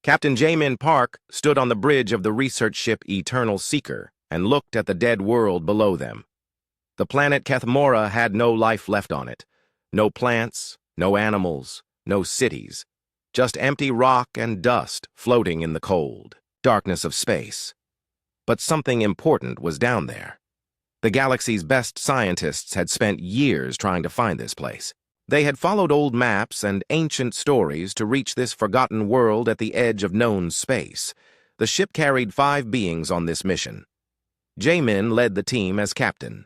Captain Jamin Park stood on the bridge of the research ship Eternal Seeker and looked at the dead world below them. The planet Kethmora had no life left on it. No plants, no animals, no cities. Just empty rock and dust floating in the cold darkness of space. But something important was down there. The galaxy's best scientists had spent years trying to find this place. They had followed old maps and ancient stories to reach this forgotten world at the edge of known space. The ship carried 5 beings on this mission. Jamin led the team as captain.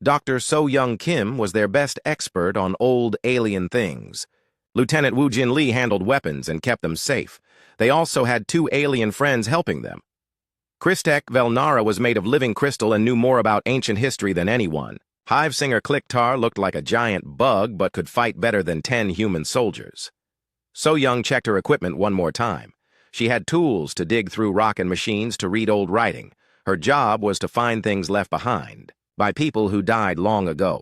Dr. So-Young Kim was their best expert on old alien things. Lieutenant Woo Jin Lee handled weapons and kept them safe. They also had 2 alien friends helping them. Kristek Velnara was made of living crystal and knew more about ancient history than anyone. Hive Singer Kliktar looked like a giant bug but could fight better than 10 human soldiers. So-Young checked her equipment one more time. She had tools to dig through rock and machines to read old writing. Her job was to find things left behind by people who died long ago.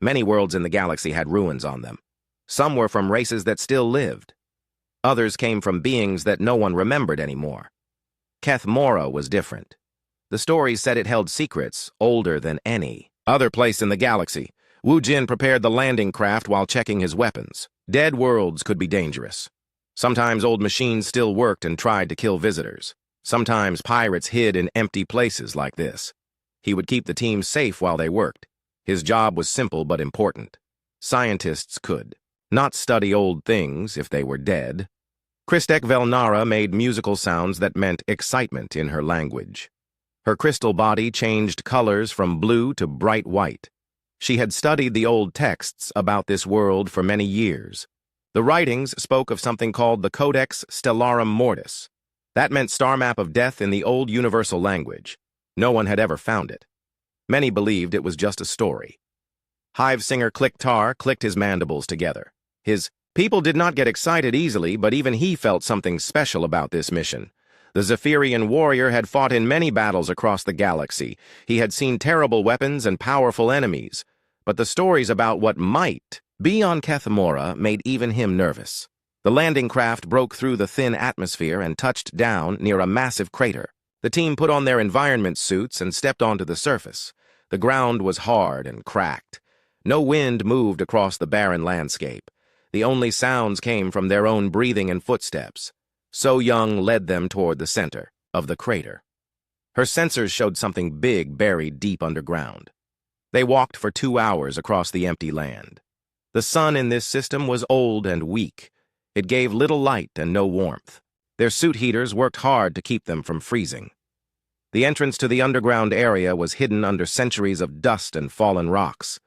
Many worlds in the galaxy had ruins on them. Some were from races that still lived. Others came from beings that no one remembered anymore. Kethmora was different. The stories said it held secrets older than any other place in the galaxy. Woo Jin prepared the landing craft while checking his weapons. Dead worlds could be dangerous. Sometimes old machines still worked and tried to kill visitors. Sometimes pirates hid in empty places like this. He would keep the team safe while they worked. His job was simple but important. Scientists could not study old things if they were dead. Kristek Velnara made musical sounds that meant excitement in her language. Her crystal body changed colors from blue to bright white. She had studied the old texts about this world for many years. The writings spoke of something called the Codex Stellarum Mortis. That meant star map of death in the old universal language. No one had ever found it. Many believed it was just a story. Hive Singer Kliktar clicked his mandibles together. His people did not get excited easily, but even he felt something special about this mission. The Zephyrian warrior had fought in many battles across the galaxy. He had seen terrible weapons and powerful enemies. But the stories about what might be on Kethmora made even him nervous. The landing craft broke through the thin atmosphere and touched down near a massive crater. The team put on their environment suits and stepped onto the surface. The ground was hard and cracked. No wind moved across the barren landscape. The only sounds came from their own breathing and footsteps. So-Young led them toward the center of the crater. Her sensors showed something big buried deep underground. They walked for 2 hours across the empty land. The sun in this system was old and weak. It gave little light and no warmth. Their suit heaters worked hard to keep them from freezing. The entrance to the underground area was hidden under centuries of dust and fallen rocks.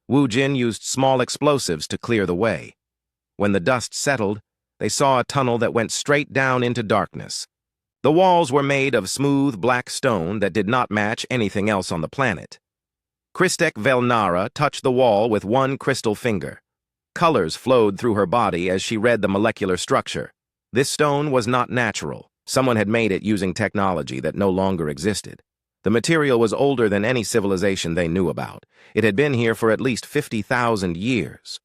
Woo Jin used small explosives to clear the way. When the dust settled, they saw a tunnel that went straight down into darkness. The walls were made of smooth black stone that did not match anything else on the planet. Kristek Velnara touched the wall with one crystal finger. Colors flowed through her body as she read the molecular structure. This stone was not natural. Someone had made it using technology that no longer existed. The material was older than any civilization they knew about. It had been here for at least 50,000 years.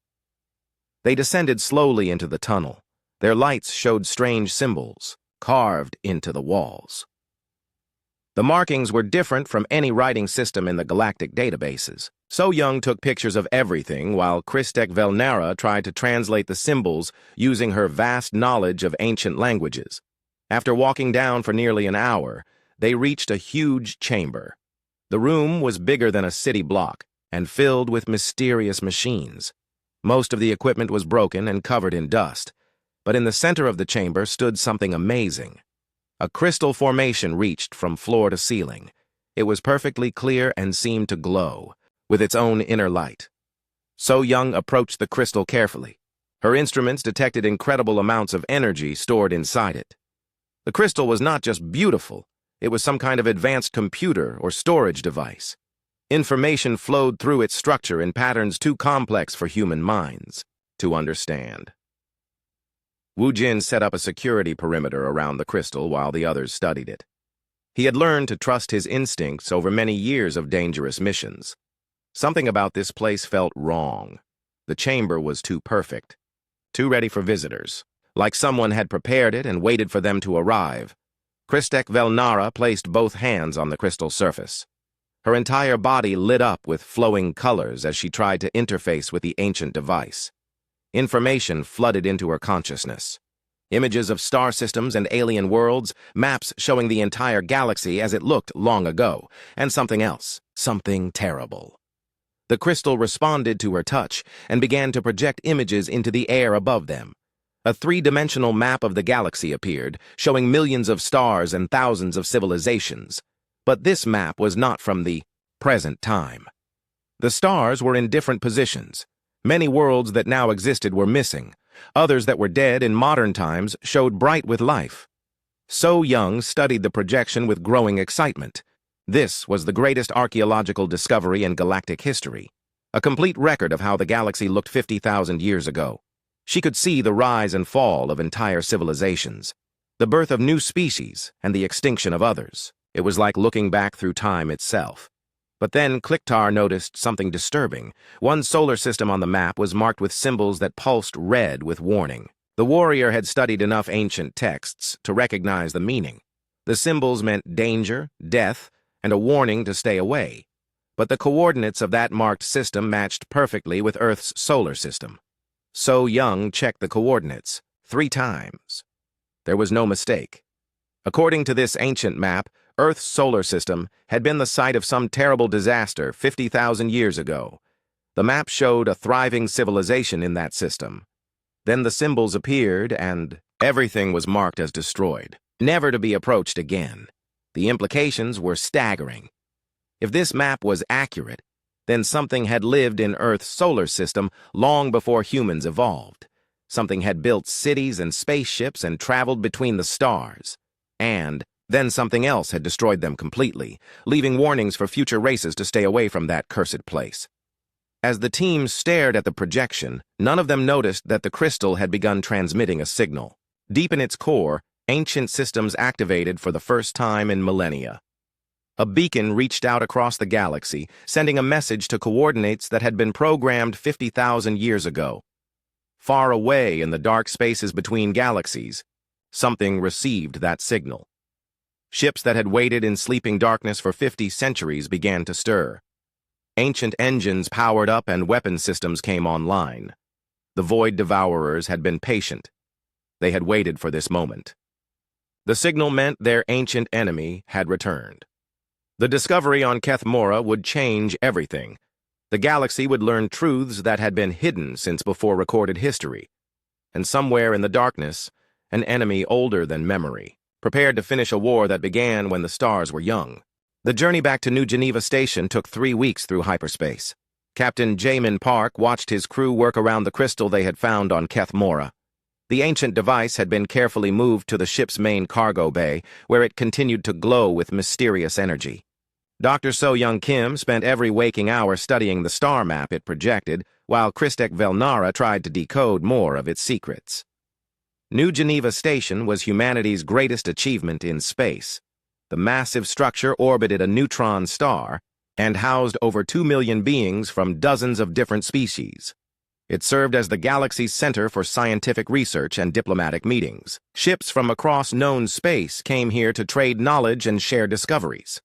They descended slowly into the tunnel. Their lights showed strange symbols, carved into the walls. The markings were different from any writing system in the galactic databases. So-Young took pictures of everything while Kristek Velnara tried to translate the symbols using her vast knowledge of ancient languages. After walking down for nearly an hour, they reached a huge chamber. The room was bigger than a city block and filled with mysterious machines. Most of the equipment was broken and covered in dust, but in the center of the chamber stood something amazing. A crystal formation reached from floor to ceiling. It was perfectly clear and seemed to glow, with its own inner light. So-Young approached the crystal carefully. Her instruments detected incredible amounts of energy stored inside it. The crystal was not just beautiful, it was some kind of advanced computer or storage device. Information flowed through its structure in patterns too complex for human minds to understand. Woo Jin set up a security perimeter around the crystal while the others studied it. He had learned to trust his instincts over many years of dangerous missions. Something about this place felt wrong. The chamber was too perfect, too ready for visitors. like someone had prepared it and waited for them to arrive. Kristek Velnara placed both hands on the crystal surface. Her entire body lit up with flowing colors as she tried to interface with the ancient device. Information flooded into her consciousness. Images of star systems and alien worlds, maps showing the entire galaxy as it looked long ago, and something else, something terrible. The crystal responded to her touch and began to project images into the air above them. A three-dimensional map of the galaxy appeared, showing millions of stars and thousands of civilizations. But this map was not from the present time. The stars were in different positions. Many worlds that now existed were missing. Others that were dead in modern times showed bright with life. So Young studied the projection with growing excitement. This was the greatest archaeological discovery in galactic history, a complete record of how the galaxy looked 50,000 years ago. She could see the rise and fall of entire civilizations, the birth of new species, and the extinction of others. It was like looking back through time itself. But then Kliktar noticed something disturbing. One solar system on the map was marked with symbols that pulsed red with warning. The warrior had studied enough ancient texts to recognize the meaning. The symbols meant danger, death, and a warning to stay away. But the coordinates of that marked system matched perfectly with Earth's solar system. So Young checked the coordinates 3 times. There was no mistake. According to this ancient map, Earth's solar system had been the site of some terrible disaster 50,000 years ago. The map showed a thriving civilization in that system. Then the symbols appeared and everything was marked as destroyed, never to be approached again. The implications were staggering. If this map was accurate, then something had lived in Earth's solar system long before humans evolved. Something had built cities and spaceships and traveled between the stars. And then something else had destroyed them completely, leaving warnings for future races to stay away from that cursed place. As the team stared at the projection, none of them noticed that the crystal had begun transmitting a signal. Deep in its core, ancient systems activated for the first time in millennia. A beacon reached out across the galaxy, sending a message to coordinates that had been programmed 50,000 years ago. Far away in the dark spaces between galaxies, something received that signal. Ships that had waited in sleeping darkness for 50 centuries began to stir. Ancient engines powered up and weapon systems came online. The Void Devourers had been patient. They had waited for this moment. The signal meant their ancient enemy had returned. The discovery on Kethmora would change everything. The galaxy would learn truths that had been hidden since before recorded history. And somewhere in the darkness, an enemy older than memory, prepared to finish a war that began when the stars were young. The journey back to New Geneva Station took 3 weeks through hyperspace. Captain Jamin Park watched his crew work around the crystal they had found on Kethmora. The ancient device had been carefully moved to the ship's main cargo bay, where it continued to glow with mysterious energy. Dr. So-Young Kim spent every waking hour studying the star map it projected, while Kristek Velnara tried to decode more of its secrets. New Geneva Station was humanity's greatest achievement in space. The massive structure orbited a neutron star and housed over 2 million beings from dozens of different species. It served as the galaxy's center for scientific research and diplomatic meetings. Ships from across known space came here to trade knowledge and share discoveries.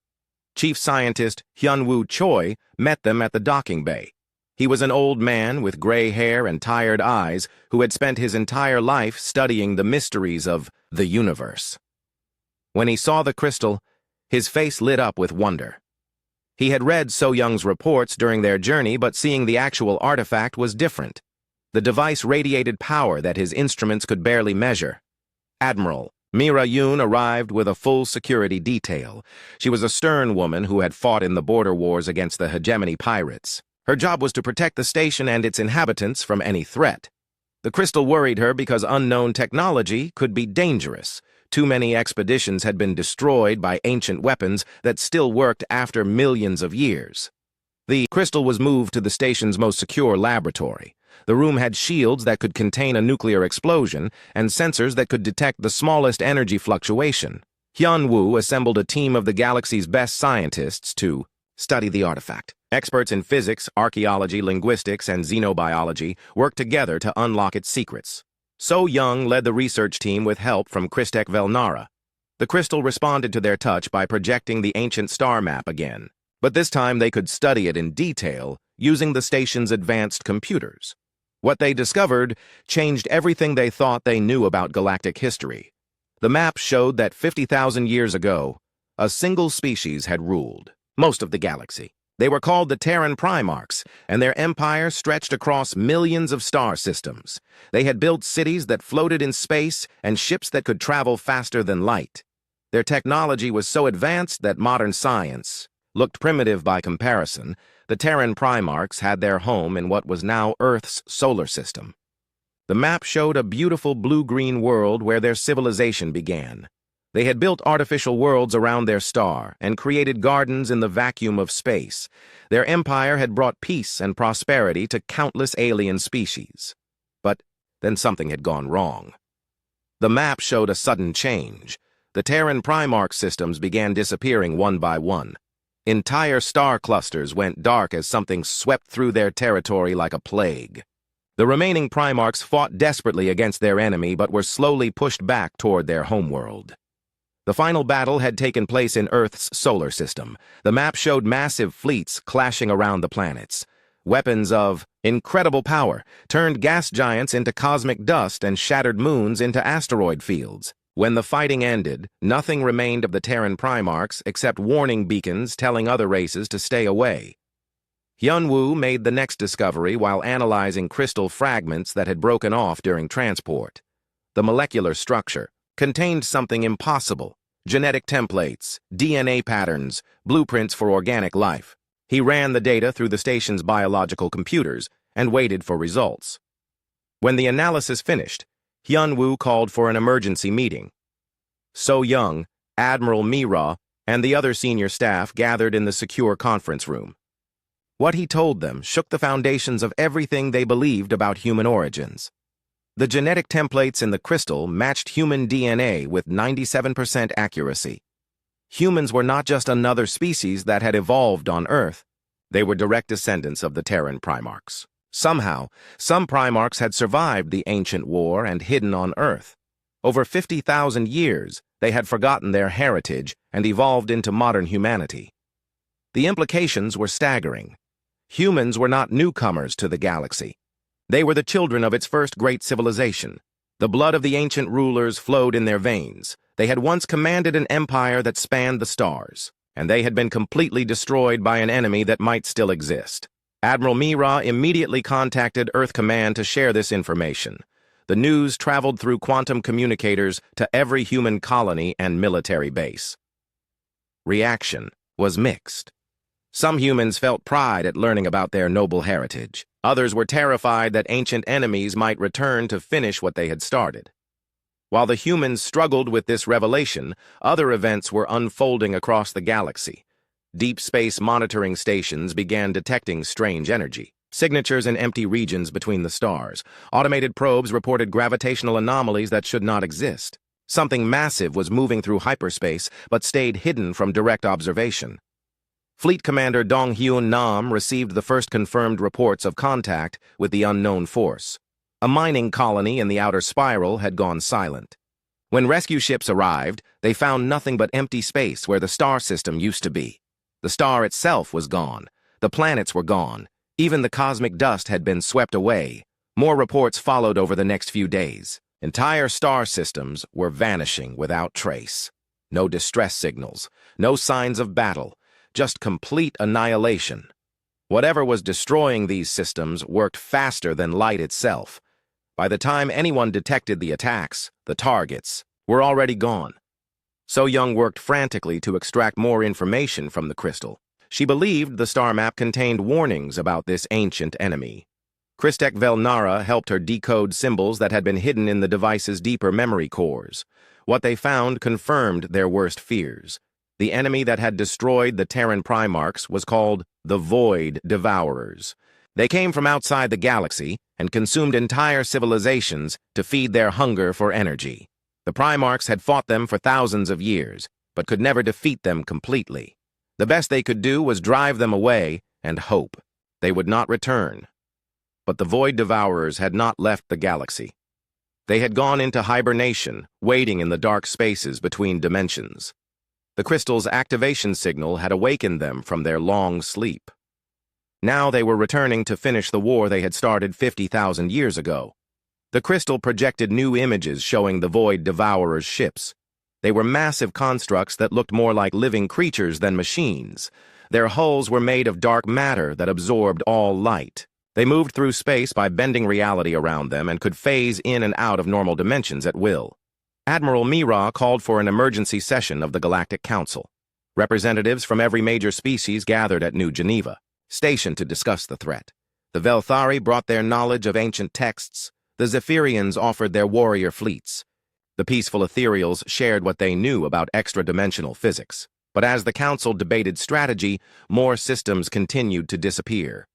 Chief Scientist Hyunwoo Choi met them at the docking bay. He was an old man with gray hair and tired eyes who had spent his entire life studying the mysteries of the universe. When he saw the crystal, his face lit up with wonder. He had read So-Young's reports during their journey, but seeing the actual artifact was different. The device radiated power that his instruments could barely measure. Admiral Mira Yoon arrived with a full security detail. She was a stern woman who had fought in the border wars against the hegemony pirates. Her job was to protect the station and its inhabitants from any threat. The crystal worried her because unknown technology could be dangerous. Too many expeditions had been destroyed by ancient weapons that still worked after millions of years. The crystal was moved to the station's most secure laboratory. The room had shields that could contain a nuclear explosion and sensors that could detect the smallest energy fluctuation. Hyunwoo assembled a team of the galaxy's best scientists to study the artifact. Experts in physics, archaeology, linguistics, and xenobiology worked together to unlock its secrets. So Young led the research team with help from Christek Velnara. The crystal responded to their touch by projecting the ancient star map again, but this time they could study it in detail using the station's advanced computers. What they discovered changed everything they thought they knew about galactic history. The map showed that 50,000 years ago, a single species had ruled most of the galaxy. They were called the Terran Primarchs, and their empire stretched across millions of star systems. They had built cities that floated in space and ships that could travel faster than light. Their technology was so advanced that modern science looked primitive by comparison. The Terran Primarchs had their home in what was now Earth's solar system. The map showed a beautiful blue-green world where their civilization began. They had built artificial worlds around their star and created gardens in the vacuum of space. Their empire had brought peace and prosperity to countless alien species. But then something had gone wrong. The map showed a sudden change. The Terran Primarch systems began disappearing one by one. Entire star clusters went dark as something swept through their territory like a plague. The remaining Primarchs fought desperately against their enemy but were slowly pushed back toward their homeworld. The final battle had taken place in Earth's solar system. The map showed massive fleets clashing around the planets. Weapons of incredible power turned gas giants into cosmic dust and shattered moons into asteroid fields. When the fighting ended, nothing remained of the Terran Primarchs except warning beacons telling other races to stay away. Hyunwoo made the next discovery while analyzing crystal fragments that had broken off during transport. The molecular structure contained something impossible: genetic templates, DNA patterns, blueprints for organic life. He ran the data through the station's biological computers and waited for results. When the analysis finished, Hyunwoo called for an emergency meeting. So Young, Admiral Mira, and the other senior staff gathered in the secure conference room. What he told them shook the foundations of everything they believed about human origins. The genetic templates in the crystal matched human DNA with 97% accuracy. Humans were not just another species that had evolved on Earth. They were direct descendants of the Terran Primarchs. Somehow, some Primarchs had survived the ancient war and hidden on Earth. Over 50,000 years, they had forgotten their heritage and evolved into modern humanity. The implications were staggering. Humans were not newcomers to the galaxy. They were the children of its first great civilization. The blood of the ancient rulers flowed in their veins. They had once commanded an empire that spanned the stars, and they had been completely destroyed by an enemy that might still exist. Admiral Mira immediately contacted Earth Command to share this information. The news traveled through quantum communicators to every human colony and military base. Reaction was mixed. Some humans felt pride at learning about their noble heritage. Others were terrified that ancient enemies might return to finish what they had started. While the humans struggled with this revelation, other events were unfolding across the galaxy. Deep space monitoring stations began detecting strange energy, signatures in empty regions between the stars. Automated probes reported gravitational anomalies that should not exist. Something massive was moving through hyperspace but stayed hidden from direct observation. Fleet Commander Dong-Hyun Nam received the first confirmed reports of contact with the unknown force. A mining colony in the outer spiral had gone silent. When rescue ships arrived, they found nothing but empty space where the star system used to be. The star itself was gone. The planets were gone. Even the cosmic dust had been swept away. More reports followed over the next few days. Entire star systems were vanishing without trace. No distress signals, no signs of battle. Just complete annihilation. Whatever was destroying these systems worked faster than light itself. By the time anyone detected the attacks, the targets were already gone. So Young worked frantically to extract more information from the crystal. She believed the star map contained warnings about this ancient enemy. Christek Velnara helped her decode symbols that had been hidden in the device's deeper memory cores. What they found confirmed their worst fears. The enemy that had destroyed the Terran Primarchs was called the Void Devourers. They came from outside the galaxy and consumed entire civilizations to feed their hunger for energy. The Primarchs had fought them for thousands of years, but could never defeat them completely. The best they could do was drive them away and hope they would not return. But the Void Devourers had not left the galaxy. They had gone into hibernation, waiting in the dark spaces between dimensions. The crystal's activation signal had awakened them from their long sleep. Now they were returning to finish the war they had started 50,000 years ago. The crystal projected new images showing the Void Devourer's ships. They were massive constructs that looked more like living creatures than machines. Their hulls were made of dark matter that absorbed all light. They moved through space by bending reality around them and could phase in and out of normal dimensions at will. Admiral Mira called for an emergency session of the Galactic Council. Representatives from every major species gathered at New Geneva, stationed to discuss the threat. The Velthari brought their knowledge of ancient texts. The Zephyrians offered their warrior fleets. The peaceful ethereals shared what they knew about extra-dimensional physics. But as the Council debated strategy, more systems continued to disappear.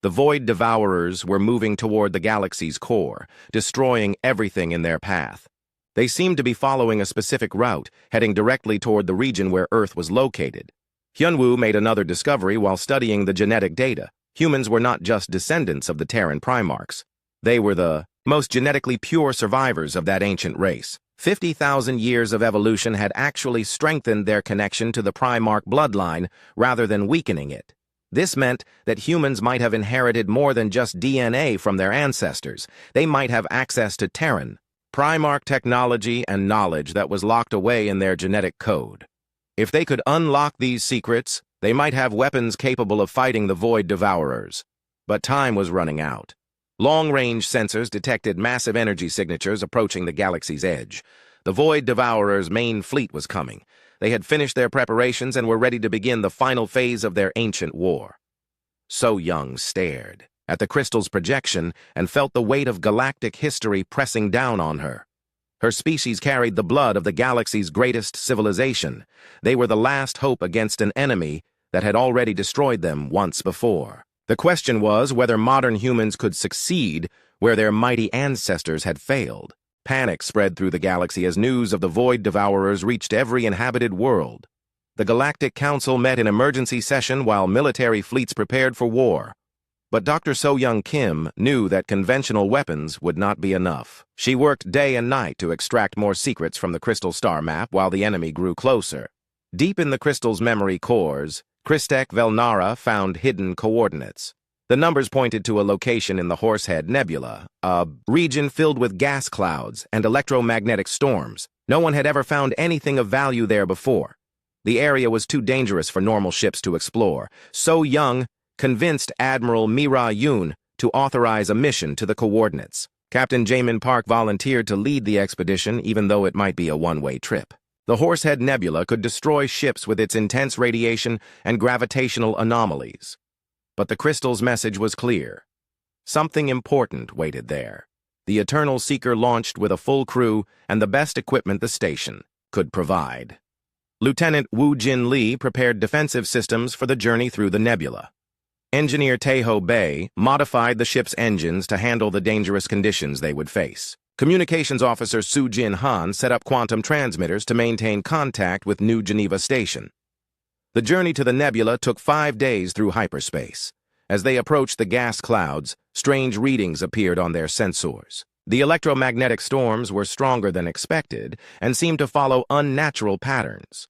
The Void Devourers were moving toward the galaxy's core, destroying everything in their path. They seemed to be following a specific route, heading directly toward the region where Earth was located. Hyunwoo made another discovery while studying the genetic data. Humans were not just descendants of the Terran Primarchs. They were the most genetically pure survivors of that ancient race. 50,000 years of evolution had actually strengthened their connection to the Primarch bloodline rather than weakening it. This meant that humans might have inherited more than just DNA from their ancestors. They might have access to Terran, Primarch technology and knowledge that was locked away in their genetic code. If they could unlock these secrets, they might have weapons capable of fighting the Void Devourers. But time was running out. Long-range sensors detected massive energy signatures approaching the galaxy's edge. The Void Devourers' main fleet was coming. They had finished their preparations and were ready to begin the final phase of their ancient war. So Young stared at the crystal's projection and felt the weight of galactic history pressing down on her. Her species carried the blood of the galaxy's greatest civilization. They were the last hope against an enemy that had already destroyed them once before. The question was whether modern humans could succeed where their mighty ancestors had failed. Panic spread through the galaxy as news of the Void Devourers reached every inhabited world. The Galactic Council met in emergency session while military fleets prepared for war. But Dr. So-Young Kim knew that conventional weapons would not be enough. She worked day and night to extract more secrets from the crystal star map while the enemy grew closer. Deep in the crystal's memory cores, Christek Velnara found hidden coordinates. The numbers pointed to a location in the Horsehead Nebula, a region filled with gas clouds and electromagnetic storms. No one had ever found anything of value there before. The area was too dangerous for normal ships to explore. So Young convinced Admiral Mira Yoon to authorize a mission to the coordinates. Captain Jamin Park volunteered to lead the expedition even though it might be a one-way trip. The Horsehead Nebula could destroy ships with its intense radiation and gravitational anomalies. But the crystal's message was clear. Something important waited there. The Eternal Seeker launched with a full crew and the best equipment the station could provide. Lieutenant Woo Jin Lee prepared defensive systems for the journey through the nebula. Engineer Taeho Bei modified the ship's engines to handle the dangerous conditions they would face. Communications Officer Soo Jin Han set up quantum transmitters to maintain contact with New Geneva Station. The journey to the nebula took 5 days through hyperspace. As they approached the gas clouds, strange readings appeared on their sensors. The electromagnetic storms were stronger than expected and seemed to follow unnatural patterns.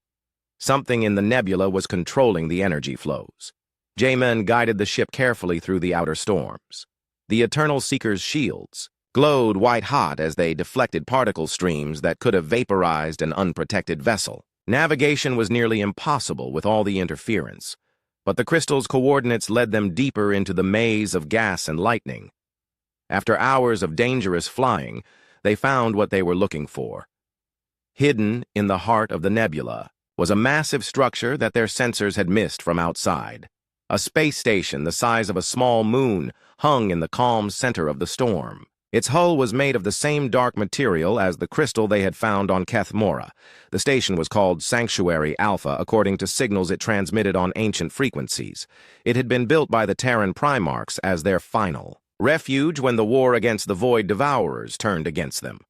Something in the nebula was controlling the energy flows. Jamin guided the ship carefully through the outer storms. The Eternal Seeker's shields glowed white-hot as they deflected particle streams that could have vaporized an unprotected vessel. Navigation was nearly impossible with all the interference, but the crystal's coordinates led them deeper into the maze of gas and lightning. After hours of dangerous flying, they found what they were looking for. Hidden in the heart of the nebula was a massive structure that their sensors had missed from outside. A space station the size of a small moon hung in the calm center of the storm. Its hull was made of the same dark material as the crystal they had found on Kethmora. The station was called Sanctuary Alpha according to signals it transmitted on ancient frequencies. It had been built by the Terran Primarchs as their final refuge when the war against the Void Devourers turned against them.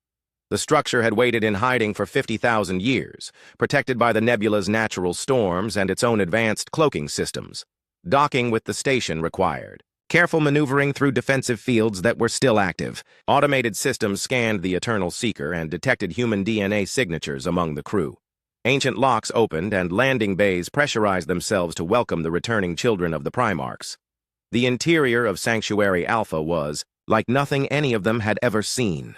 The structure had waited in hiding for 50,000 years, protected by the nebula's natural storms and its own advanced cloaking systems. Docking with the station required careful maneuvering through defensive fields that were still active. Automated systems scanned the Eternal Seeker and detected human DNA signatures among the crew. Ancient locks opened and landing bays pressurized themselves to welcome the returning children of the Primarchs. The interior of Sanctuary Alpha was like nothing any of them had ever seen.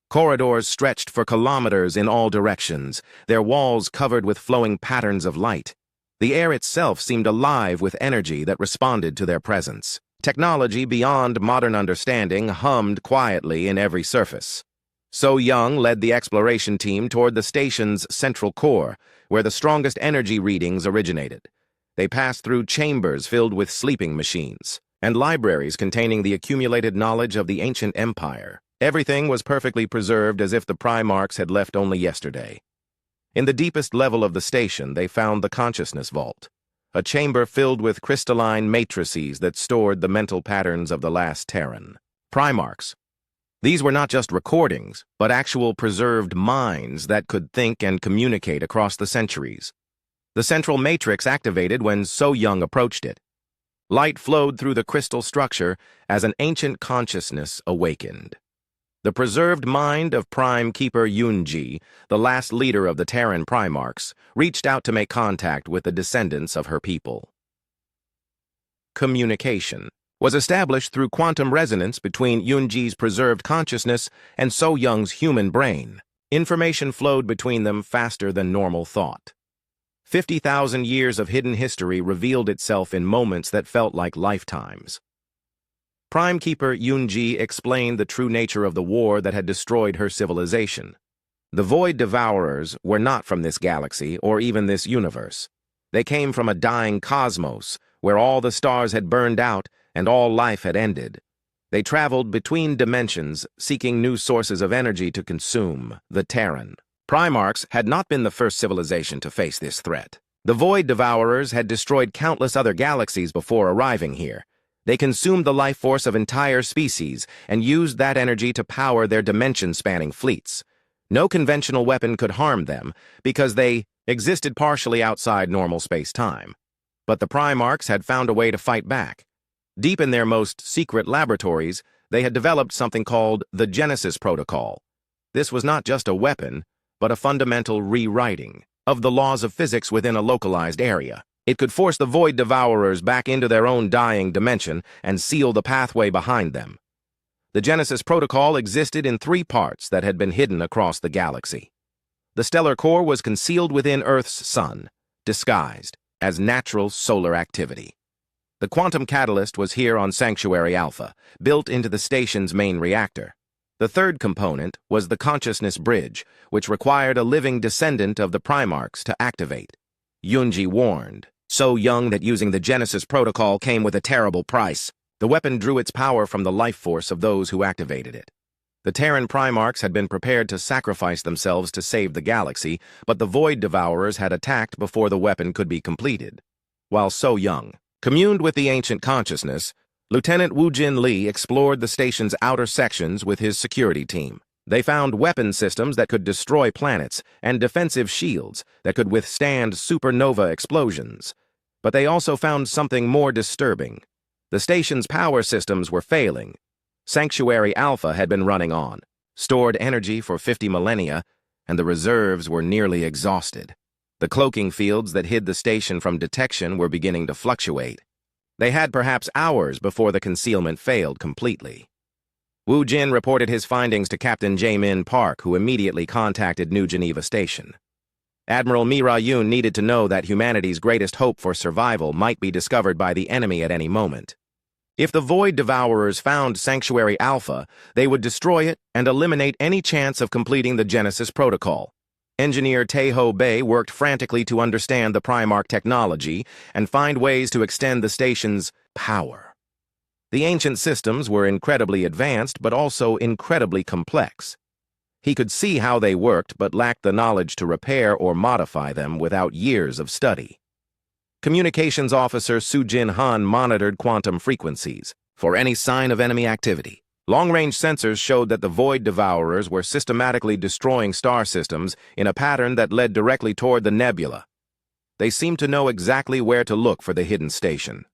Corridors stretched for kilometers in all directions, their walls covered with flowing patterns of light. The air itself seemed alive with energy that responded to their presence. Technology beyond modern understanding hummed quietly in every surface. So Young led the exploration team toward the station's central core, where the strongest energy readings originated. They passed through chambers filled with sleeping machines, and libraries containing the accumulated knowledge of the ancient empire. Everything was perfectly preserved as if the Primarchs had left only yesterday. In the deepest level of the station, they found the Consciousness Vault, a chamber filled with crystalline matrices that stored the mental patterns of the last Terran. Primarchs. These were not just recordings, but actual preserved minds that could think and communicate across the centuries. The central matrix activated when So Young approached it. Light flowed through the crystal structure as an ancient consciousness awakened. The preserved mind of Prime Keeper Yunji, the last leader of the Terran Primarchs, reached out to make contact with the descendants of her people. Communication was established through quantum resonance between Yunji's preserved consciousness and So Young's human brain. Information flowed between them faster than normal thought. 50,000 years of hidden history revealed itself in moments that felt like lifetimes. Prime Keeper Yunji explained the true nature of the war that had destroyed her civilization. The Void Devourers were not from this galaxy or even this universe. They came from a dying cosmos where all the stars had burned out and all life had ended. They traveled between dimensions, seeking new sources of energy to consume the Terran. Primarchs had not been the first civilization to face this threat. The Void Devourers had destroyed countless other galaxies before arriving here. They consumed the life force of entire species and used that energy to power their dimension-spanning fleets. No conventional weapon could harm them because they existed partially outside normal space-time. But the Primarchs had found a way to fight back. Deep in their most secret laboratories, they had developed something called the Genesis Protocol. This was not just a weapon, but a fundamental rewriting of the laws of physics within a localized area. It could force the Void Devourers back into their own dying dimension and seal the pathway behind them. The Genesis Protocol existed in 3 parts that had been hidden across the galaxy. The stellar core was concealed within Earth's sun, disguised as natural solar activity. The quantum catalyst was here on Sanctuary Alpha, built into the station's main reactor. The third component was the consciousness bridge, which required a living descendant of the Primarchs to activate. Yunji warned, So Young, that using the Genesis Protocol came with a terrible price. The weapon drew its power from the life force of those who activated it. The Terran Primarchs had been prepared to sacrifice themselves to save the galaxy, but the Void Devourers had attacked before the weapon could be completed. While So Young communed with the ancient consciousness, Lieutenant Woojin Lee explored the station's outer sections with his security team. They found weapon systems that could destroy planets and defensive shields that could withstand supernova explosions. But they also found something more disturbing. The station's power systems were failing. Sanctuary Alpha had been running on, stored energy for 50 millennia, and the reserves were nearly exhausted. The cloaking fields that hid the station from detection were beginning to fluctuate. They had perhaps hours before the concealment failed completely. Wu Jin reported his findings to Captain Jae-min Park, who immediately contacted New Geneva Station. Admiral Mira Yoon needed to know that humanity's greatest hope for survival might be discovered by the enemy at any moment. If the Void Devourers found Sanctuary Alpha, they would destroy it and eliminate any chance of completing the Genesis Protocol. Engineer Taeho Bei worked frantically to understand the Primarch technology and find ways to extend the station's power. The ancient systems were incredibly advanced, but also incredibly complex. He could see how they worked, but lacked the knowledge to repair or modify them without years of study. Communications Officer Soo-Jin Han monitored quantum frequencies for any sign of enemy activity. Long-range sensors showed that the Void Devourers were systematically destroying star systems in a pattern that led directly toward the nebula. They seemed to know exactly where to look for the hidden station.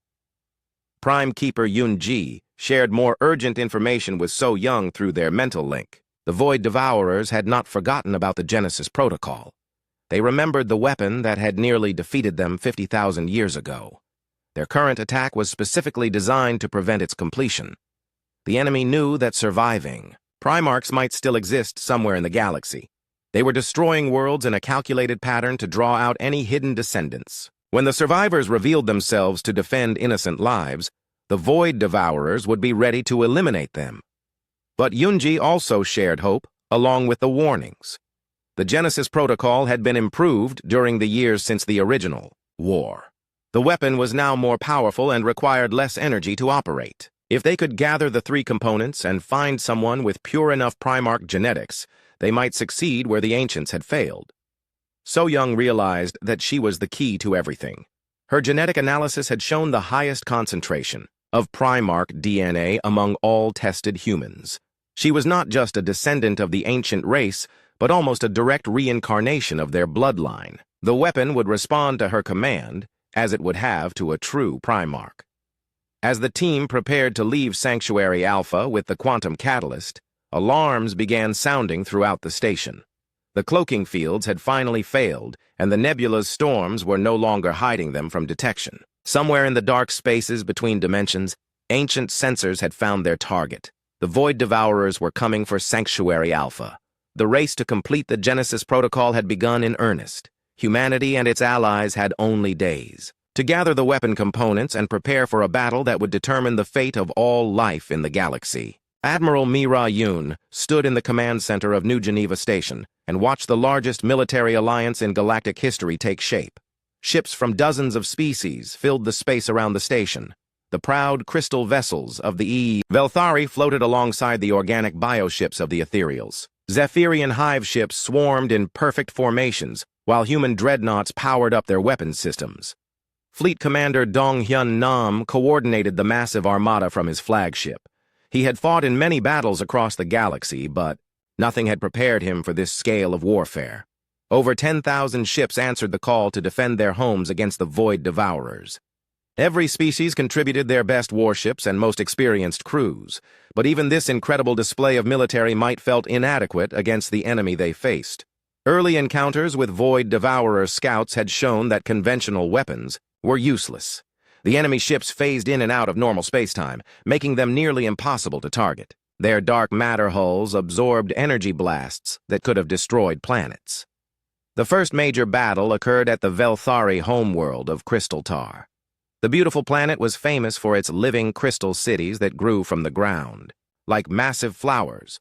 Prime Keeper Yun-ji shared more urgent information with So Young through their mental link. The Void Devourers had not forgotten about the Genesis Protocol. They remembered the weapon that had nearly defeated them 50,000 years ago. Their current attack was specifically designed to prevent its completion. The enemy knew that surviving Primarchs might still exist somewhere in the galaxy. They were destroying worlds in a calculated pattern to draw out any hidden descendants. When the survivors revealed themselves to defend innocent lives, the Void Devourers would be ready to eliminate them. But Yunji also shared hope, along with the warnings. The Genesis Protocol had been improved during the years since the original war. The weapon was now more powerful and required less energy to operate. If they could gather the three components and find someone with pure enough Primarch genetics, they might succeed where the ancients had failed. So Young realized that she was the key to everything. Her genetic analysis had shown the highest concentration of Primarch DNA among all tested humans. She was not just a descendant of the ancient race, but almost a direct reincarnation of their bloodline. The weapon would respond to her command, as it would have to a true Primarch. As the team prepared to leave Sanctuary Alpha with the quantum catalyst, alarms began sounding throughout the station. The cloaking fields had finally failed, and the nebula's storms were no longer hiding them from detection. Somewhere in the dark spaces between dimensions, ancient sensors had found their target. The Void Devourers were coming for Sanctuary Alpha. The race to complete the Genesis Protocol had begun in earnest. Humanity and its allies had only days to gather the weapon components and prepare for a battle that would determine the fate of all life in the galaxy. Admiral Mira Yoon stood in the command center of New Geneva Station and watched the largest military alliance in galactic history take shape. Ships from dozens of species filled the space around the station. The proud crystal vessels of the Velthari floated alongside the organic bioships of the Ethereals. Zephyrian hive ships swarmed in perfect formations, while human dreadnoughts powered up their weapons systems. Fleet Commander Dong Hyun Nam coordinated the massive armada from his flagship. He had fought in many battles across the galaxy, but nothing had prepared him for this scale of warfare. Over 10,000 ships answered the call to defend their homes against the Void Devourers. Every species contributed their best warships and most experienced crews, but even this incredible display of military might felt inadequate against the enemy they faced. Early encounters with Void Devourer scouts had shown that conventional weapons were useless. The enemy ships phased in and out of normal spacetime, making them nearly impossible to target. Their dark matter hulls absorbed energy blasts that could have destroyed planets. The first major battle occurred at the Velthari homeworld of Crystal Tar. The beautiful planet was famous for its living crystal cities that grew from the ground. Like massive flowers,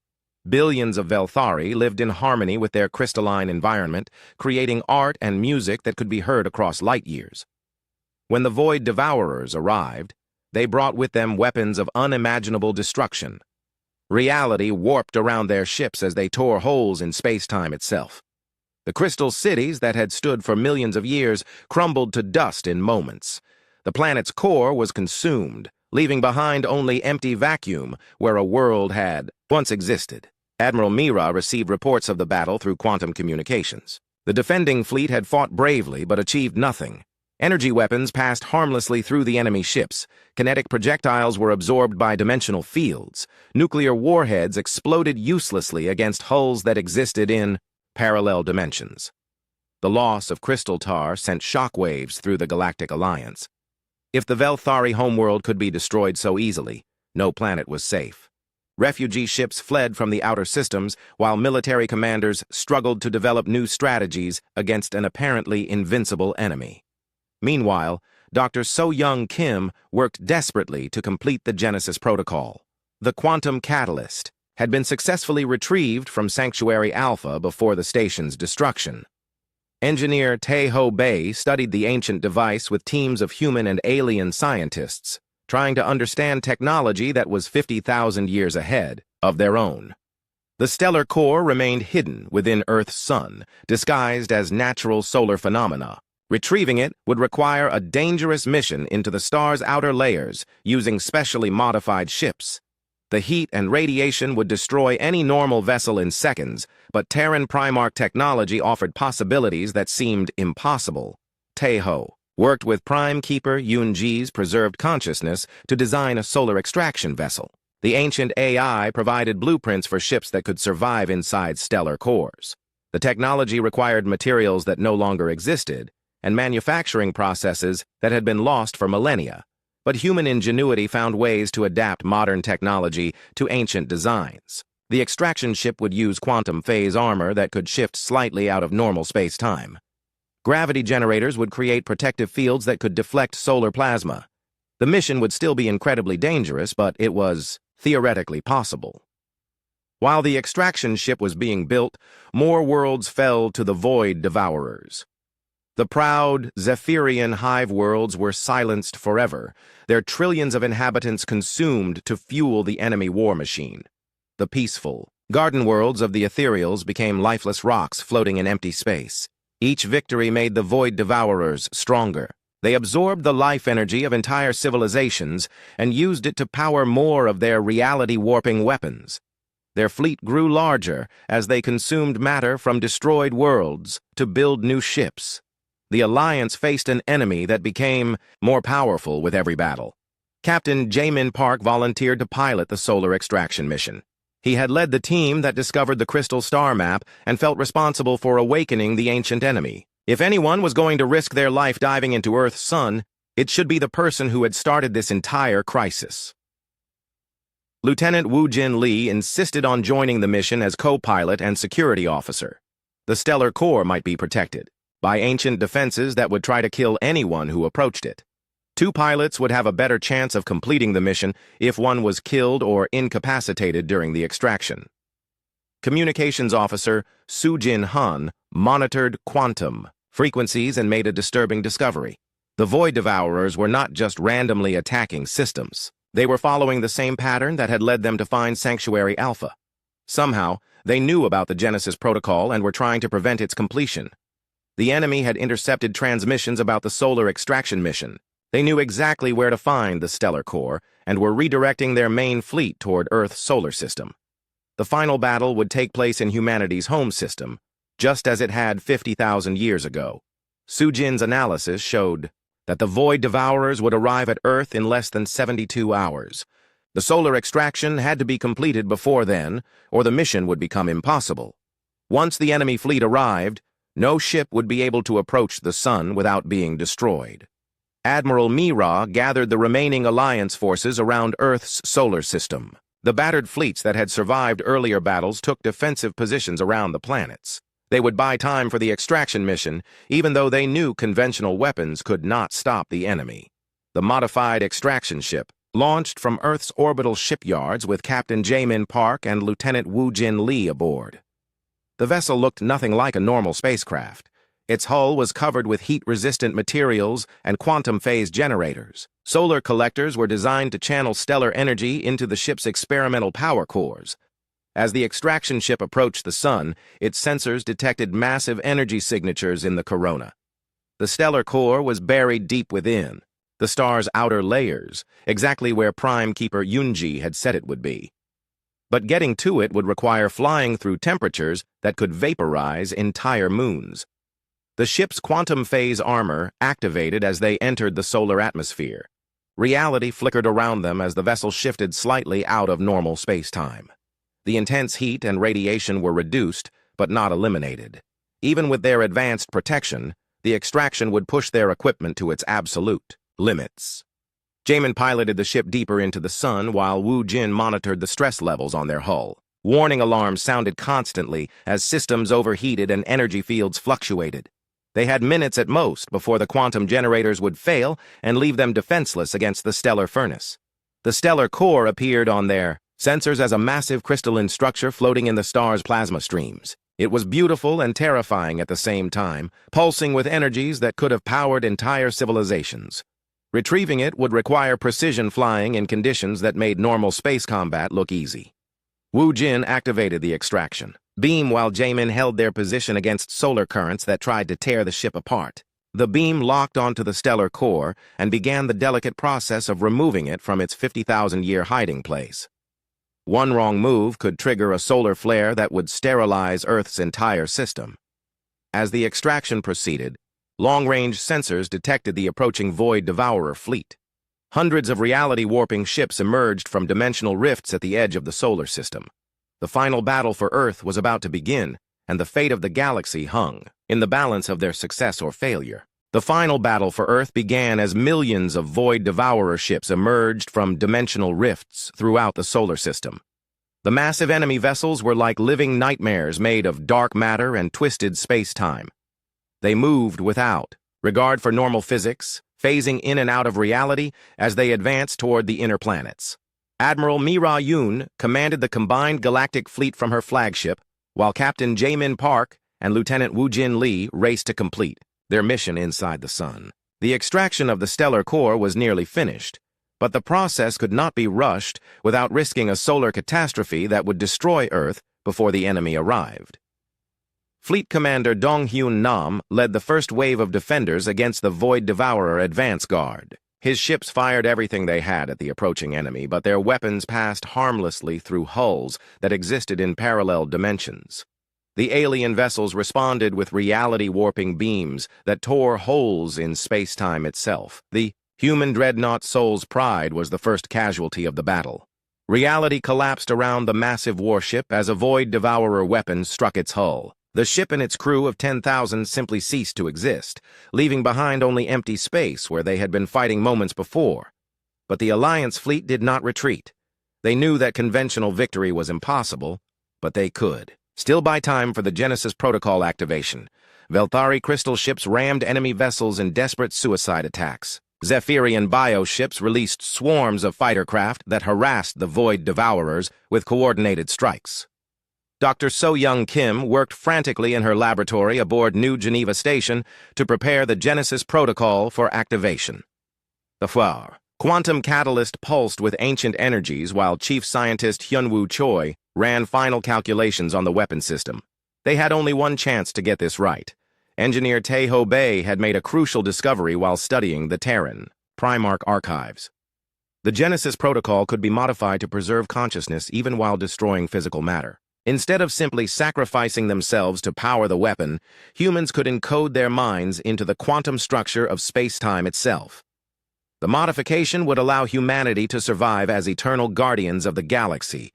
billions of Velthari lived in harmony with their crystalline environment, creating art and music that could be heard across light years. When the Void Devourers arrived, they brought with them weapons of unimaginable destruction. Reality warped around their ships as they tore holes in space-time itself. The crystal cities that had stood for millions of years crumbled to dust in moments. The planet's core was consumed, leaving behind only empty vacuum where a world had once existed. Admiral Mira received reports of the battle through quantum communications. The defending fleet had fought bravely but achieved nothing. Energy weapons passed harmlessly through the enemy ships. Kinetic projectiles were absorbed by dimensional fields. Nuclear warheads exploded uselessly against hulls that existed in parallel dimensions. The loss of Crystal Tar sent shockwaves through the Galactic Alliance. If the Velthari homeworld could be destroyed so easily, no planet was safe. Refugee ships fled from the outer systems, while military commanders struggled to develop new strategies against an apparently invincible enemy. Meanwhile, Dr. So Young Kim worked desperately to complete the Genesis Protocol. The quantum catalyst had been successfully retrieved from Sanctuary Alpha before the station's destruction. Engineer Tae-ho Bae studied the ancient device with teams of human and alien scientists, trying to understand technology that was 50,000 years ahead of their own. The stellar core remained hidden within Earth's sun, disguised as natural solar phenomena. Retrieving it would require a dangerous mission into the star's outer layers using specially modified ships. The heat and radiation would destroy any normal vessel in seconds, but Terran Primarch technology offered possibilities that seemed impossible. Tae-ho worked with Prime Keeper Yunji's preserved consciousness to design a solar extraction vessel. The ancient AI provided blueprints for ships that could survive inside stellar cores. The technology required materials that no longer existed and manufacturing processes that had been lost for millennia. But human ingenuity found ways to adapt modern technology to ancient designs. The extraction ship would use quantum phase armor that could shift slightly out of normal space-time. Gravity generators would create protective fields that could deflect solar plasma. The mission would still be incredibly dangerous, but it was theoretically possible. While the extraction ship was being built, more worlds fell to the Void Devourers. The proud Zephyrian hive worlds were silenced forever, their trillions of inhabitants consumed to fuel the enemy war machine. The peaceful, garden worlds of the ethereals became lifeless rocks floating in empty space. Each victory made the Void Devourers stronger. They absorbed the life energy of entire civilizations and used it to power more of their reality-warping weapons. Their fleet grew larger as they consumed matter from destroyed worlds to build new ships. The Alliance faced an enemy that became more powerful with every battle. Captain Jamin Park volunteered to pilot the solar extraction mission. He had led the team that discovered the crystal star map and felt responsible for awakening the ancient enemy. If anyone was going to risk their life diving into Earth's sun, it should be the person who had started this entire crisis. Lieutenant Wu Jin Lee insisted on joining the mission as co-pilot and security officer. The stellar core might be protected by ancient defenses that would try to kill anyone who approached it. Two pilots would have a better chance of completing the mission if one was killed or incapacitated during the extraction. Communications officer Su Jin Han monitored quantum frequencies and made a disturbing discovery. The Void Devourers were not just randomly attacking systems. They were following the same pattern that had led them to find Sanctuary Alpha. Somehow, they knew about the Genesis Protocol and were trying to prevent its completion. The enemy had intercepted transmissions about the solar extraction mission. They knew exactly where to find the stellar core and were redirecting their main fleet toward Earth's solar system. The final battle would take place in humanity's home system, just as it had 50,000 years ago. Sujin's analysis showed that the Void Devourers would arrive at Earth in less than 72 hours. The solar extraction had to be completed before then, or the mission would become impossible. Once the enemy fleet arrived, no ship would be able to approach the sun without being destroyed. Admiral Mira gathered the remaining Alliance forces around Earth's solar system. The battered fleets that had survived earlier battles took defensive positions around the planets. They would buy time for the extraction mission, even though they knew conventional weapons could not stop the enemy. The modified extraction ship launched from Earth's orbital shipyards with Captain Jamin Park and Lieutenant Wu Jin Lee aboard. The vessel looked nothing like a normal spacecraft. Its hull was covered with heat-resistant materials and quantum phase generators. Solar collectors were designed to channel stellar energy into the ship's experimental power cores. As the extraction ship approached the sun, its sensors detected massive energy signatures in the corona. The stellar core was buried deep within, the star's outer layers, exactly where Prime Keeper Yunji had said it would be. But getting to it would require flying through temperatures that could vaporize entire moons. The ship's quantum phase armor activated as they entered the solar atmosphere. Reality flickered around them as the vessel shifted slightly out of normal space-time. The intense heat and radiation were reduced, but not eliminated. Even with their advanced protection, the extraction would push their equipment to its absolute limits. Jamin piloted the ship deeper into the sun while Wu Jin monitored the stress levels on their hull. Warning alarms sounded constantly as systems overheated and energy fields fluctuated. They had minutes at most before the quantum generators would fail and leave them defenseless against the stellar furnace. The stellar core appeared on their sensors as a massive crystalline structure floating in the star's plasma streams. It was beautiful and terrifying at the same time, pulsing with energies that could have powered entire civilizations. Retrieving it would require precision flying in conditions that made normal space combat look easy. Wu Jin activated the extraction beam while Jamin held their position against solar currents that tried to tear the ship apart. The beam locked onto the stellar core and began the delicate process of removing it from its 50,000-year hiding place. One wrong move could trigger a solar flare that would sterilize Earth's entire system. As the extraction proceeded, Long-range sensors detected the approaching Void Devourer fleet. Hundreds of reality-warping ships emerged from dimensional rifts at the edge of the solar system. The final battle for Earth was about to begin, and the fate of the galaxy hung in the balance of their success or failure. The final battle for Earth began as millions of Void Devourer ships emerged from dimensional rifts throughout the solar system. The massive enemy vessels were like living nightmares made of dark matter and twisted space-time. They moved without regard for normal physics, phasing in and out of reality as they advanced toward the inner planets. Admiral Mira Yoon commanded the combined galactic fleet from her flagship, while Captain Jaemin Park and Lieutenant Woojin Lee raced to complete their mission inside the sun. The extraction of the stellar core was nearly finished, but the process could not be rushed without risking a solar catastrophe that would destroy Earth before the enemy arrived. Fleet Commander Dong-Hyun Nam led the first wave of defenders against the Void Devourer advance guard. His ships fired everything they had at the approaching enemy, but their weapons passed harmlessly through hulls that existed in parallel dimensions. The alien vessels responded with reality-warping beams that tore holes in space-time itself. The human dreadnought Soul's Pride was the first casualty of the battle. Reality collapsed around the massive warship as a Void Devourer weapon struck its hull. The ship and its crew of 10,000 simply ceased to exist, leaving behind only empty space where they had been fighting moments before. But the Alliance fleet did not retreat. They knew that conventional victory was impossible, but they could. Still by time for the Genesis Protocol activation, Velthari crystal ships rammed enemy vessels in desperate suicide attacks. Zephyrian bioships released swarms of fighter craft that harassed the Void Devourers with coordinated strikes. Dr. So-Young Kim worked frantically in her laboratory aboard New Geneva Station to prepare the Genesis Protocol for activation. The FWAR quantum catalyst pulsed with ancient energies while Chief Scientist Hyunwoo Choi ran final calculations on the weapon system. They had only one chance to get this right. Engineer Tae-Ho Bae had made a crucial discovery while studying the Terran Primarch archives. The Genesis Protocol could be modified to preserve consciousness even while destroying physical matter. Instead of simply sacrificing themselves to power the weapon, humans could encode their minds into the quantum structure of space-time itself. The modification would allow humanity to survive as eternal guardians of the galaxy.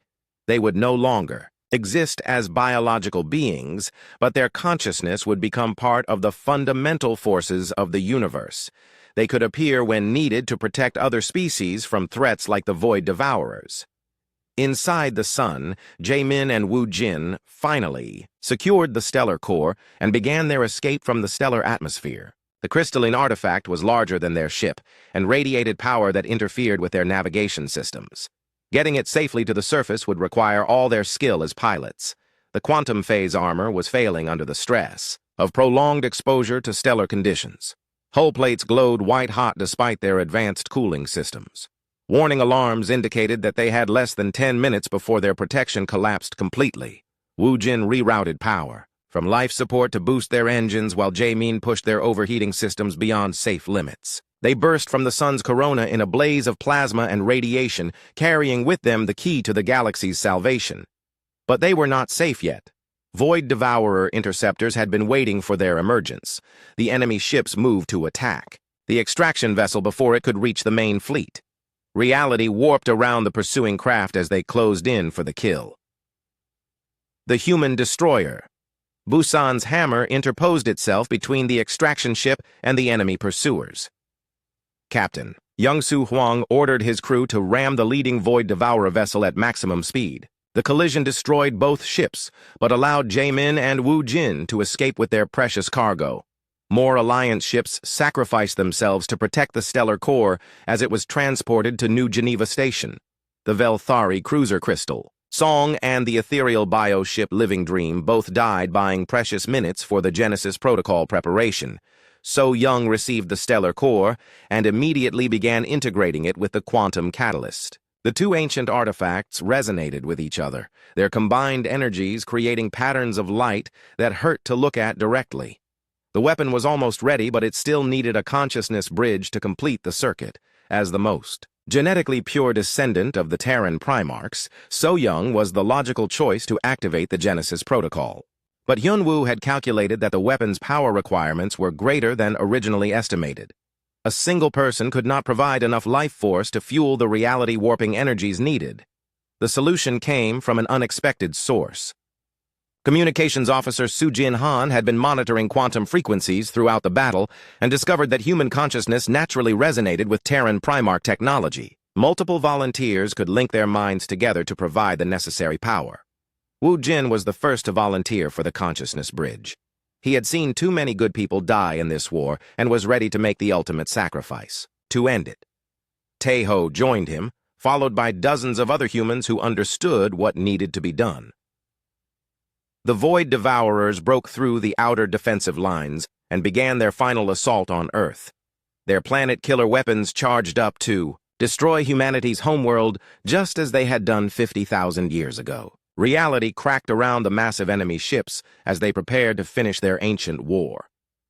They would no longer exist as biological beings, but their consciousness would become part of the fundamental forces of the universe. They could appear when needed to protect other species from threats like the Void Devourers. Inside the sun, Jaemin and Woojin finally secured the stellar core and began their escape from the stellar atmosphere. The crystalline artifact was larger than their ship and radiated power that interfered with their navigation systems. Getting it safely to the surface would require all their skill as pilots. The quantum phase armor was failing under the stress of prolonged exposure to stellar conditions. Hull plates glowed white-hot despite their advanced cooling systems. Warning alarms indicated that they had less than 10 minutes before their protection collapsed completely. Woojin rerouted power from life support to boost their engines while Jaemin pushed their overheating systems beyond safe limits. They burst from the sun's corona in a blaze of plasma and radiation, carrying with them the key to the galaxy's salvation. But they were not safe yet. Void Devourer interceptors had been waiting for their emergence. The enemy ships moved to attack the extraction vessel before it could reach the main fleet. Reality warped around the pursuing craft as they closed in for the kill. The human destroyer. Busan's hammer interposed itself between the extraction ship and the enemy pursuers. Captain Young-Soo Hwang ordered his crew to ram the leading Void Devourer vessel at maximum speed. The collision destroyed both ships, but allowed Jaemin and Woojin to escape with their precious cargo. More Alliance ships sacrificed themselves to protect the stellar core as it was transported to New Geneva Station. The Velthari cruiser crystal, Song, and the ethereal bioship Living Dream both died buying precious minutes for the Genesis Protocol preparation. So-Young received the stellar core and immediately began integrating it with the quantum catalyst. The two ancient artifacts resonated with each other, their combined energies creating patterns of light that hurt to look at directly. The weapon was almost ready, but it still needed a consciousness bridge to complete the circuit. As the most genetically pure descendant of the Terran Primarchs, So-Young was the logical choice to activate the Genesis Protocol. But Hyunwoo had calculated that the weapon's power requirements were greater than originally estimated. A single person could not provide enough life force to fuel the reality-warping energies needed. The solution came from an unexpected source. Communications officer Soo-Jin Han had been monitoring quantum frequencies throughout the battle and discovered that human consciousness naturally resonated with Terran Primarch technology. Multiple volunteers could link their minds together to provide the necessary power. Woo Jin was the first to volunteer for the consciousness bridge. He had seen too many good people die in this war and was ready to make the ultimate sacrifice, to end it. Tae-ho joined him, followed by dozens of other humans who understood what needed to be done. The Void Devourers broke through the outer defensive lines and began their final assault on Earth. Their planet-killer weapons charged up to destroy humanity's homeworld just as they had done 50,000 years ago. Reality cracked around the massive enemy ships as they prepared to finish their ancient war.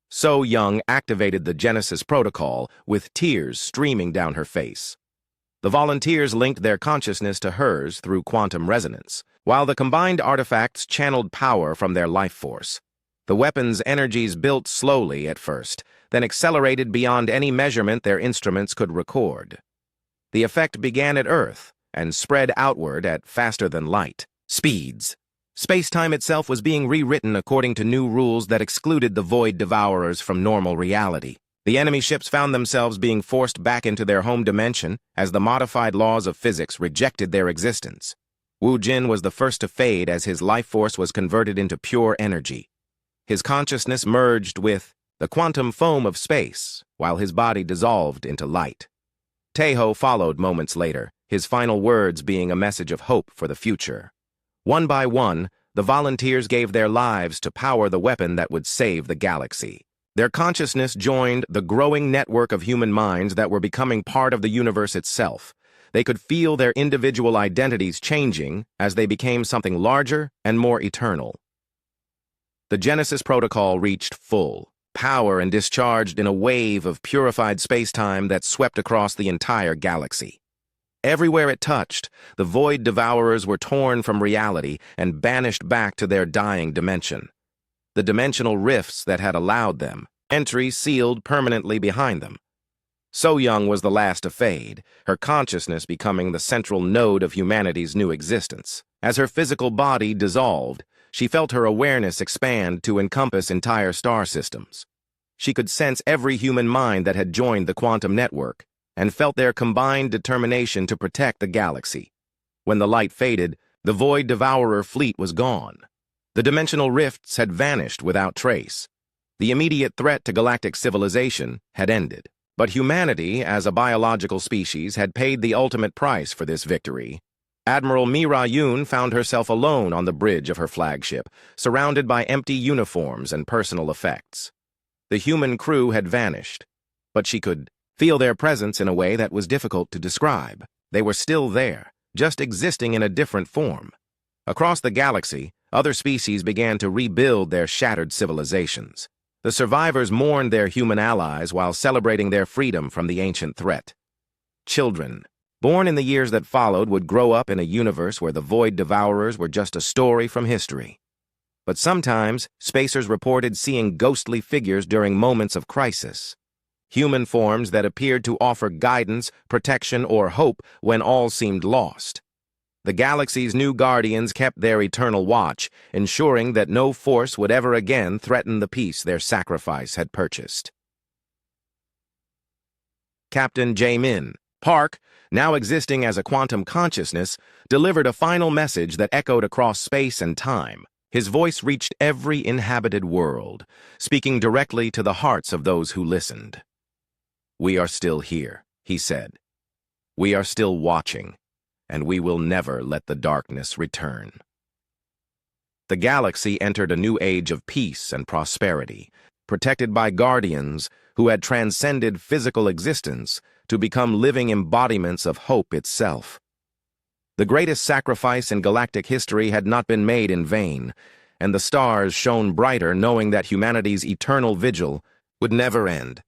So Young activated the Genesis Protocol with tears streaming down her face. The volunteers linked their consciousness to hers through quantum resonance, while the combined artifacts channeled power from their life force. The weapon's energies built slowly at first, then accelerated beyond any measurement their instruments could record. The effect began at Earth and spread outward at faster-than-light speeds. Space-time itself was being rewritten according to new rules that excluded the Void Devourers from normal reality. The enemy ships found themselves being forced back into their home dimension as the modified laws of physics rejected their existence. Woo Jin was the first to fade as his life force was converted into pure energy. His consciousness merged with the quantum foam of space, while his body dissolved into light. Tae-ho followed moments later, his final words being a message of hope for the future. One by one, the volunteers gave their lives to power the weapon that would save the galaxy. Their consciousness joined the growing network of human minds that were becoming part of the universe itself. They could feel their individual identities changing as they became something larger and more eternal. The Genesis Protocol reached full power and discharged in a wave of purified space-time that swept across the entire galaxy. Everywhere it touched, the Void Devourers were torn from reality and banished back to their dying dimension. The dimensional rifts that had allowed them, entry sealed permanently behind them. So Young was the last to fade, her consciousness becoming the central node of humanity's new existence. As her physical body dissolved, she felt her awareness expand to encompass entire star systems. She could sense every human mind that had joined the quantum network, and felt their combined determination to protect the galaxy. When the light faded, the Void Devourer fleet was gone. The dimensional rifts had vanished without trace. The immediate threat to galactic civilization had ended. But humanity, as a biological species, had paid the ultimate price for this victory. Admiral Mira Yoon found herself alone on the bridge of her flagship, surrounded by empty uniforms and personal effects. The human crew had vanished, but she could feel their presence in a way that was difficult to describe. They were still there, just existing in a different form. Across the galaxy, other species began to rebuild their shattered civilizations. The survivors mourned their human allies while celebrating their freedom from the ancient threat. Children, born in the years that followed, would grow up in a universe where the Void Devourers were just a story from history. But sometimes, spacers reported seeing ghostly figures during moments of crisis. Human forms that appeared to offer guidance, protection, or hope when all seemed lost. The galaxy's new guardians kept their eternal watch, ensuring that no force would ever again threaten the peace their sacrifice had purchased. Captain Jae-min Park, now existing as a quantum consciousness, delivered a final message that echoed across space and time. His voice reached every inhabited world, speaking directly to the hearts of those who listened. "We are still here," he said. "We are still watching, and we will never let the darkness return." The galaxy entered a new age of peace and prosperity, protected by guardians who had transcended physical existence to become living embodiments of hope itself. The greatest sacrifice in galactic history had not been made in vain, and the stars shone brighter knowing that humanity's eternal vigil would never end.